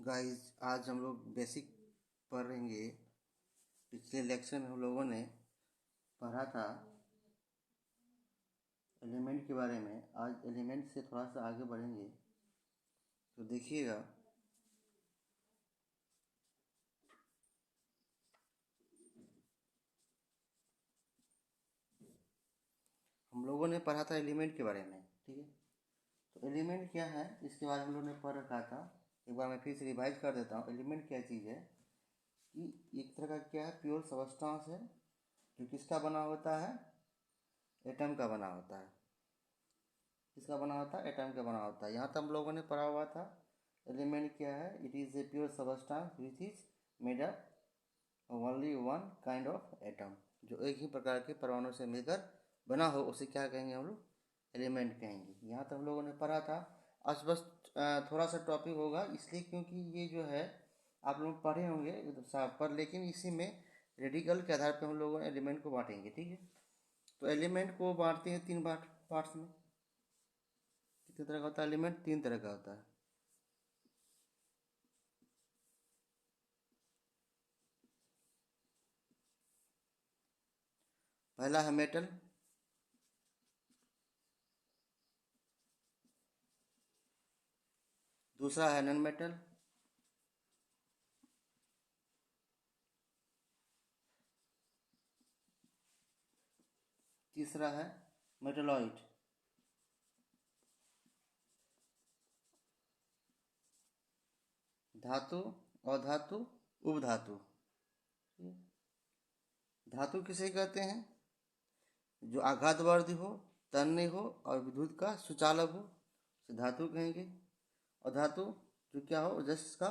Guys आज हम लोग बेसिक पढ़ेंगे। पिछले लेक्चर में हम लोगों ने पढ़ा था एलिमेंट के बारे में। आज एलिमेंट से थोड़ा सा आगे बढ़ेंगे, तो देखिएगा। हम लोगों ने पढ़ा था एलिमेंट के बारे में, ठीक है। तो एलिमेंट क्या है इसके बारे में हम लोगों ने पढ़ रखा था। एक बार मैं फिर से रिवाइज कर देता हूँ। एलिमेंट क्या चीज़ है कि एक तरह का क्या है, प्योर सबस्टेंस है जो किसका बना होता है, एटम का बना होता है। किसका बना होता है, एटम का बना होता है। यहाँ तक हम लोगों ने पढ़ा हुआ था एलिमेंट क्या है। It is a pure substance which is made up only one kind of atom. जो एक ही प्रकार के परमाणु से मिलकर बना हो उसे क्या कहेंगे हम लोग, एलिमेंट कहेंगे। यहाँ तक हम लोगों ने पढ़ा था। आज बस थोड़ा सा टॉपिक होगा इसलिए क्योंकि ये जो है आप लोग पढ़े होंगे साफ पर, लेकिन इसी में रेडिकल के आधार पर हम लोगों ने एलिमेंट को बांटेंगे, ठीक है। तो एलिमेंट को बांटते हैं तीन पार्ट्स में। कितने तरह का होता है एलिमेंट, तीन तरह का होता है। पहला है मेटल, दूसरा है नॉन मेटल, तीसरा है मेटलॉइड। धातु, अधातु, उपधातु। धातु किसे कहते हैं, जो आघातवर्ती हो, तन्य हो और विद्युत का सुचालक हो, उसे धातु कहेंगे। और धातु जो क्या हो, जिसका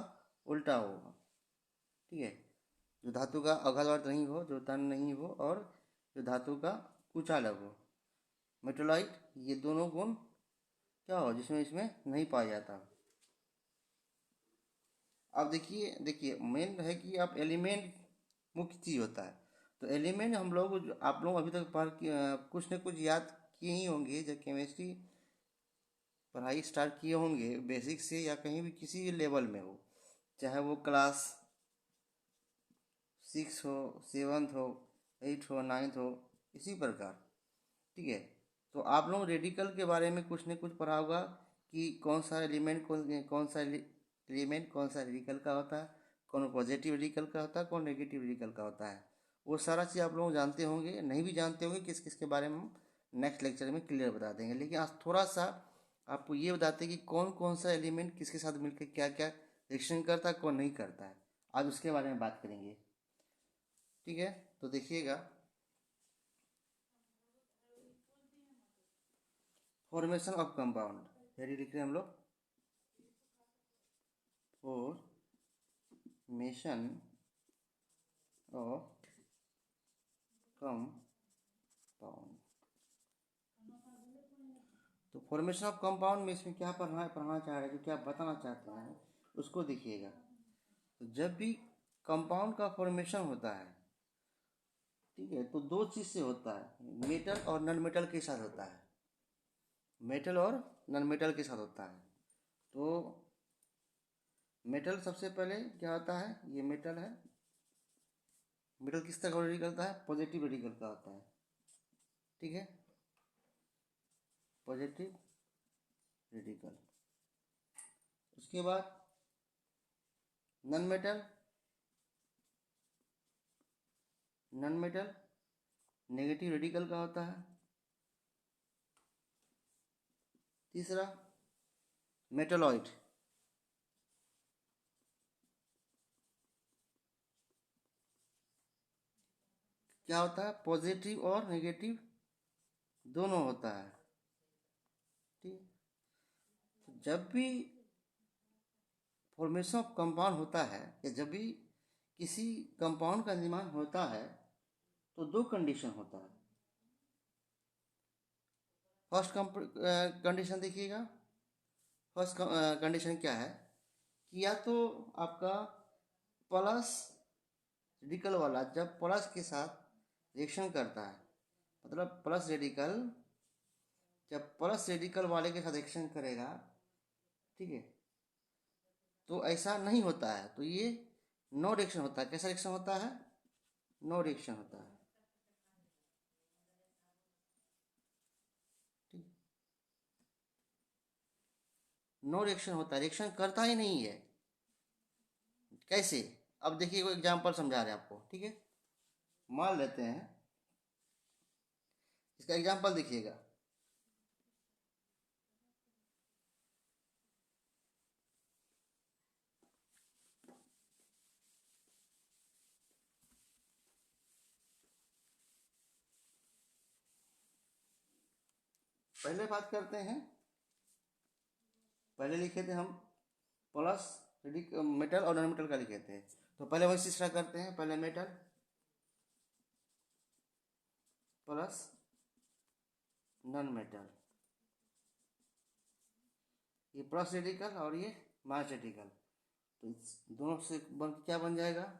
उल्टा हो, ठीक है। जो धातु का आघातवर्त नहीं हो, जो तन्य नहीं हो और जो धातु का कुचालक हो। मेटलॉइड ये दोनों गुण क्या हो जिसमें इसमें नहीं पाया जाता। अब देखिए देखिए मेन है कि आप एलिमेंट मुख्य चीज़ होता है। तो एलिमेंट हम लोग आप लोग अभी तक कुछ न कुछ याद किए ही होंगे जब केमिस्ट्री पढ़ाई स्टार्ट किए होंगे, बेसिक से या कहीं भी किसी भी लेवल में हो, चाहे वो क्लास 6 हो, 7th हो, 8th हो, 9th हो, इसी प्रकार, ठीक है। तो आप लोग रेडिकल के बारे में कुछ न कुछ पढ़ा होगा कि कौन सा एलिमेंट कौन सा एलिमेंट कौन सा रेडिकल का होता है, कौन पॉजिटिव रेडिकल का होता है, कौन नेगेटिव रेडिकल का होता है। वो सारा चीज़ आप लोग जानते होंगे। नहीं भी जानते होंगे किस किस के बारे में हम नेक्स्ट लेक्चर में क्लियर बता देंगे। लेकिन आज थोड़ा सा आपको ये बताते हैं कि कौन कौन सा एलिमेंट किसके साथ मिलकर क्या क्या रिएक्शन करता है, कौन नहीं करता है। आज उसके बारे में बात करेंगे, ठीक है। तो देखिएगा, फॉर्मेशन ऑफ कंपाउंड, हेडी लिख रहे हैं हम लोग, फॉर्मेशन ऑफ कंपाउंड। तो फॉर्मेशन ऑफ कंपाउंड में इसमें क्या पढ़ना चाह रहे हैं, जो क्या बताना चाहते हैं उसको देखिएगा। तो जब भी कंपाउंड का फॉर्मेशन होता है, ठीक है, तो दो चीज़ से होता है, मेटल और नॉन मेटल के साथ होता है। मेटल और नॉन मेटल के साथ होता है। तो मेटल सबसे पहले क्या होता है, ये मेटल है। मेटल किस तरह का रेडिकल होता है, पॉजिटिव रेडिकल का होता है, ठीक है, पॉजिटिव रेडिकल। उसके बाद नॉन मेटल, नेगेटिव रेडिकल का होता है। तीसरा मेटलॉइड, क्या होता है, पॉजिटिव और नेगेटिव दोनों होता है, ठीक। तो जब भी फॉर्मेशन ऑफ कंपाउंड होता है या जब भी किसी कंपाउंड का निर्माण होता है तो दो कंडीशन होता है। फर्स्ट कंडीशन देखिएगा, फर्स्ट कंडीशन क्या है कि या तो आपका प्लस रेडिकल वाला जब प्लस के साथ रिएक्शन करता है, मतलब प्लस रेडिकल जब प्लस रेडिकल वाले के साथ रिएक्शन करेगा, ठीक है, तो ऐसा नहीं होता है, तो ये नो रिएक्शन होता है। कैसा रिएक्शन होता है? नो रिएक्शन होता है। नो रिएक्शन होता है, रिएक्शन करता ही नहीं है। कैसे? अब देखिए, कोई एग्जांपल समझा रहे हैं आपको, ठीक है। मान लेते हैं, इसका एग्जांपल देखिएगा। पहले बात करते हैं, पहले लिखे थे हम प्लस मेटल और नॉन मेटल का लिखे थे। तो पहले वही सिस्टम करते हैं, पहले मेटल प्लस नॉन मेटल, ये प्लस रेडिकल और ये माइनस रेडिकल। तो दोनों से क्या बन जाएगा?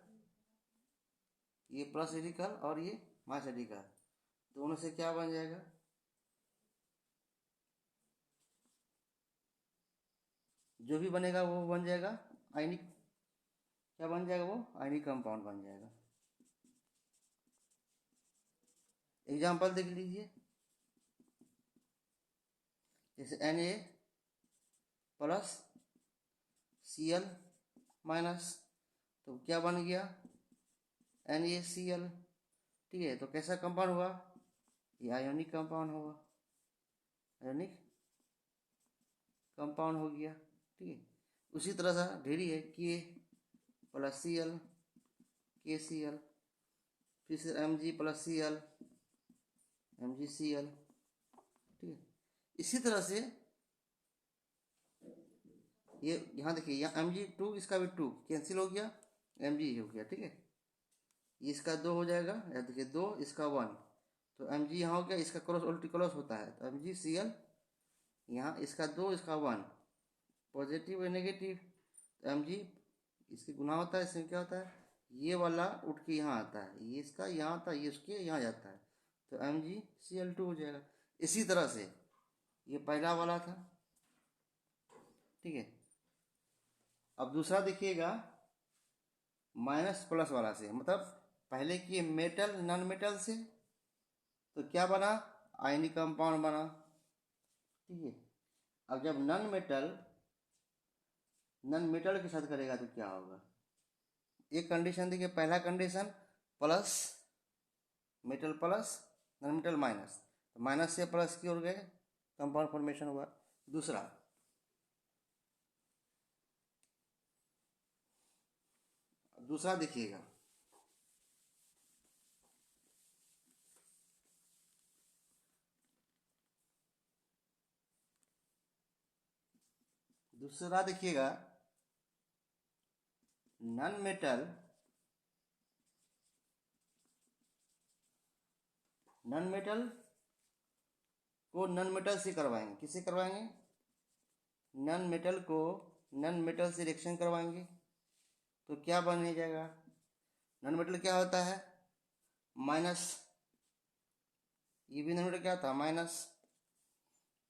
ये प्लस रेडिकल और ये माइनस रेडिकल, दोनों से क्या बन जाएगा? जो भी बनेगा वो बन जाएगा आयनिक, क्या बन जाएगा? वो आयनिक कंपाउंड बन जाएगा। एग्जाम्पल देख लीजिए, जैसे Na प्लस Cl माइनस, तो क्या बन गया? NaCl। ठीक है, तो कैसा कंपाउंड हुआ? ये आयोनिक कंपाउंड होगा, आयोनिक कंपाउंड हो गया। ठीक है, उसी तरह से ढेरी है, के प्लस Cl, KCl, फिर से Mg प्लस Cl, MgCl। ठीक है, इसी तरह से ये यहाँ देखिए, यहाँ Mg2, इसका भी 2 कैंसिल हो गया, Mg हो गया। ठीक है, इसका 2 हो जाएगा, या देखिए 2, इसका 1, तो Mg यहाँ हो गया, इसका क्रॉस उल्टी क्रॉस होता है, तो MgCl यहाँ, इसका 2, इसका 1, पॉजिटिव और नेगेटिव, तो Mg इसके गुना होता है, इसमें क्या होता है? ये वाला उठ के यहाँ आता है, ये इसका यहाँ आता है, ये उसके यहाँ जाता है, तो MgCl2 हो जाएगा। इसी तरह से ये पहला वाला था। ठीक है, अब दूसरा देखिएगा, माइनस प्लस वाला से, मतलब पहले की मेटल नॉन मेटल से, तो क्या बना? आयनिक कंपाउंड बना। ठीक है, अब जब नॉन मेटल के साथ करेगा तो क्या होगा? एक कंडीशन देखिए, पहला condition plus metal plus non metal minus, तो माइनस से प्लस की ओर गए, कंपाउंड फॉर्मेशन हुआ। दूसरा देखिएगा, दूसरा देखिएगा, नॉन मेटल को नॉन मेटल से करवाएंगे। किससे करवाएंगे? नॉन मेटल को नॉन मेटल से रिएक्शन करवाएंगे, तो क्या बन जाएगा? नॉन मेटल क्या होता है? माइनस, ये भी नॉन मेटल क्या था? माइनस।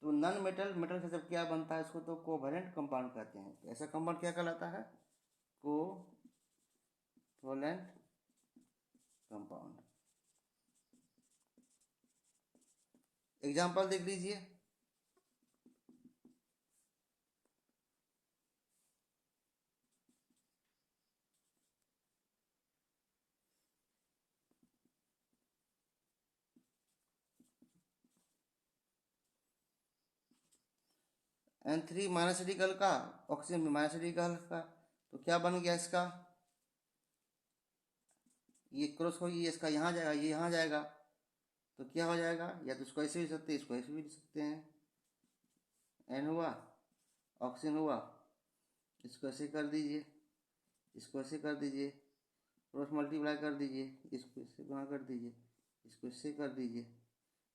तो नॉन मेटल से जब क्या बनता है, इसको तो कोवैलेंट कंपाउंड कहते हैं। तो ऐसा कंपाउंड क्या कहलाता है? Covalent compound. एग्जाम्पल देख लीजिए, N3 माइनस रेडिकल का, ऑक्सीजन में माइनस रेडिकल का, तो क्या बन गया इसका? ये क्रॉस हो, ये इसका यहाँ जाएगा, ये यहाँ जाएगा, तो क्या हो जाएगा? या तो इसको ऐसे भी सकते हैं, इसको ऐसे भी लिख सकते हैं। N हुआ, ऑक्सीजन हुआ, इसको ऐसे कर दीजिए, इसको ऐसे कर दीजिए, क्रॉस मल्टीप्लाई कर दीजिए, इसको इससे गुणा कर दीजिए, इसको इससे कर दीजिए,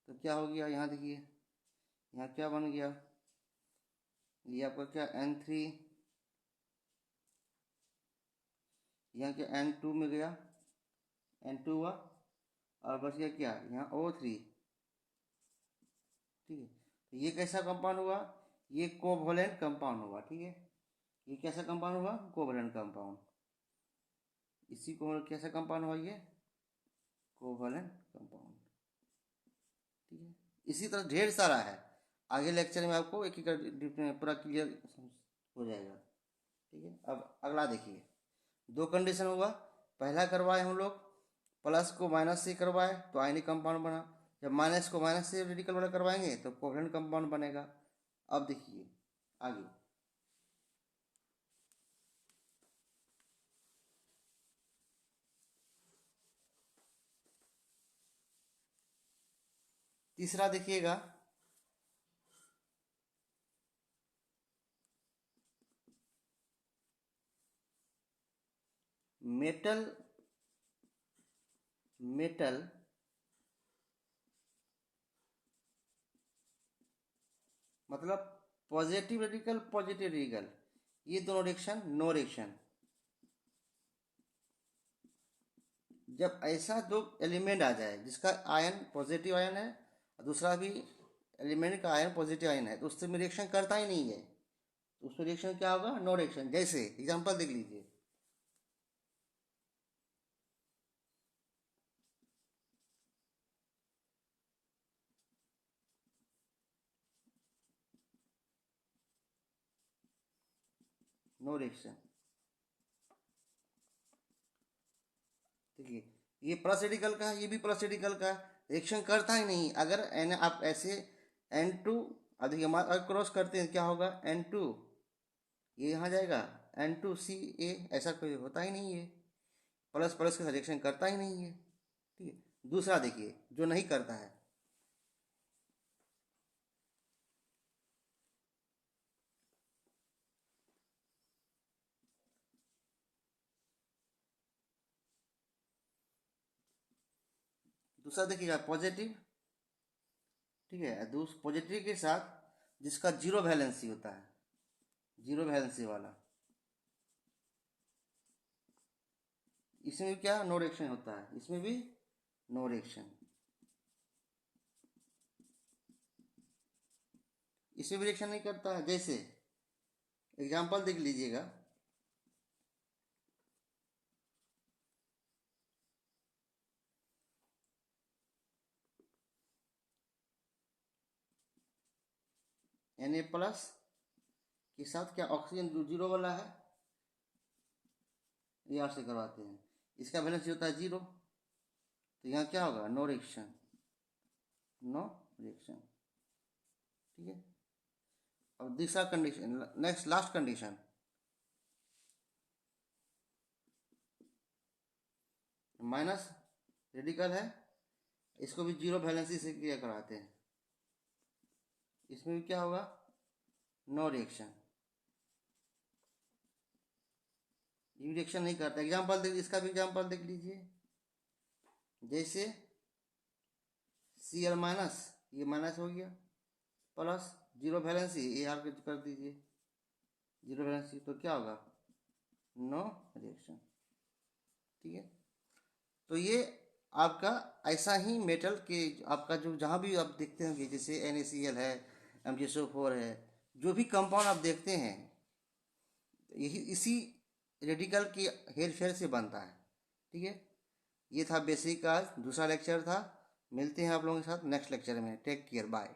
तो क्या हो गया? यहाँ देखिए, यहाँ क्या बन गया? ये आपका क्या? N3, यहाँ क्या N2 में गया, N2 हुआ, और बच गया क्या? यहाँ O3। ठीक है, तो ये कैसा कंपाउंड हुआ? ये कोवैलेंट कंपाउंड हुआ। ठीक है, ये कैसा कंपाउंड हुआ? Covalent compound. इसी को कैसा कंपाउंड हुआ? ये कोवैलेंट कंपाउंड। ठीक है, इसी तरह ढेर सारा है, आगे लेक्चर में आपको एक एक पूरा क्लियर हो जाएगा। ठीक है, अब अगला देखिए, दो कंडीशन हुआ। पहला करवाए हम लोग प्लस को माइनस से करवाए तो आयनिक कंपाउंड बना, जब माइनस को माइनस से रेडिकल वाला करवाएंगे तो कोवैलेंट कंपाउंड बनेगा। अब देखिए आगे, तीसरा देखिएगा, मेटल मेटल मतलब पॉजिटिव रेडिकल, ये दोनों रिएक्शन नो रिएक्शन। जब ऐसा दो एलिमेंट आ जाए जिसका आयन पॉजिटिव आयन है और दूसरा भी एलिमेंट का आयन पॉजिटिव आयन है, तो उससे में रिएक्शन करता ही नहीं है, तो उसमें रिएक्शन क्या होगा? No reaction. जैसे एग्जांपल देख लीजिए, नो रिएक्शन। देखिए ये प्लस रेडिकल का है, ये भी प्लस रेडिकल का है, रिएक्शन करता ही नहीं। अगर एन आप ऐसे N2, अब देखिए अगर क्रॉस करते हैं क्या होगा? N2 ये यहाँ जाएगा, N2CA, ऐसा कोई होता ही नहीं है, प्लस प्लस का रिएक्शन करता ही नहीं है। ठीक है, दूसरा देखिए जो नहीं करता है, दूसरा देखिएगा पॉजिटिव। ठीक है, पॉजिटिव के साथ जिसका जीरो वैलेंसी होता है, जीरो वैलेंसी वाला, इसमें भी क्या नो रिएक्शन होता है, इसमें भी नो रिएक्शन। इसमें भी रिएक्शन नहीं करता है। जैसे एग्जांपल देख लीजिएगा, Na+ के साथ क्या ऑक्सीजन जीरो वाला है, ये आर से करवाते हैं, इसका वैलेंसी होता है जीरो, तो यहाँ क्या होगा? No reaction, no reaction. ठीक है, अब दूसरा condition, next last condition, minus radical है, इसको भी जीरो वैलेंसी से क्रिया कराते हैं, इसमें भी क्या होगा? नो रिएक्शन, ये रिएक्शन नहीं करता। एग्जांपल देख, इसका भी एग्जांपल देख लीजिए, जैसे Cl-, ये माइनस हो गया, प्लस जीरो वैलेंसी Ar कर दीजिए, जीरो वैलेंसी, तो क्या होगा? No reaction. ठीक है, तो ये आपका ऐसा ही मेटल के आपका जो जहाँ भी आप देखते होंगे, जैसे NaCl है, MgSO4 है, जो भी कंपाउंड आप देखते हैं यही इसी रेडिकल की हेर फेर से बनता है। ठीक है, ये था बेसिक, आज दूसरा लेक्चर था। मिलते हैं आप लोगों के साथ नेक्स्ट लेक्चर में। Take care, bye.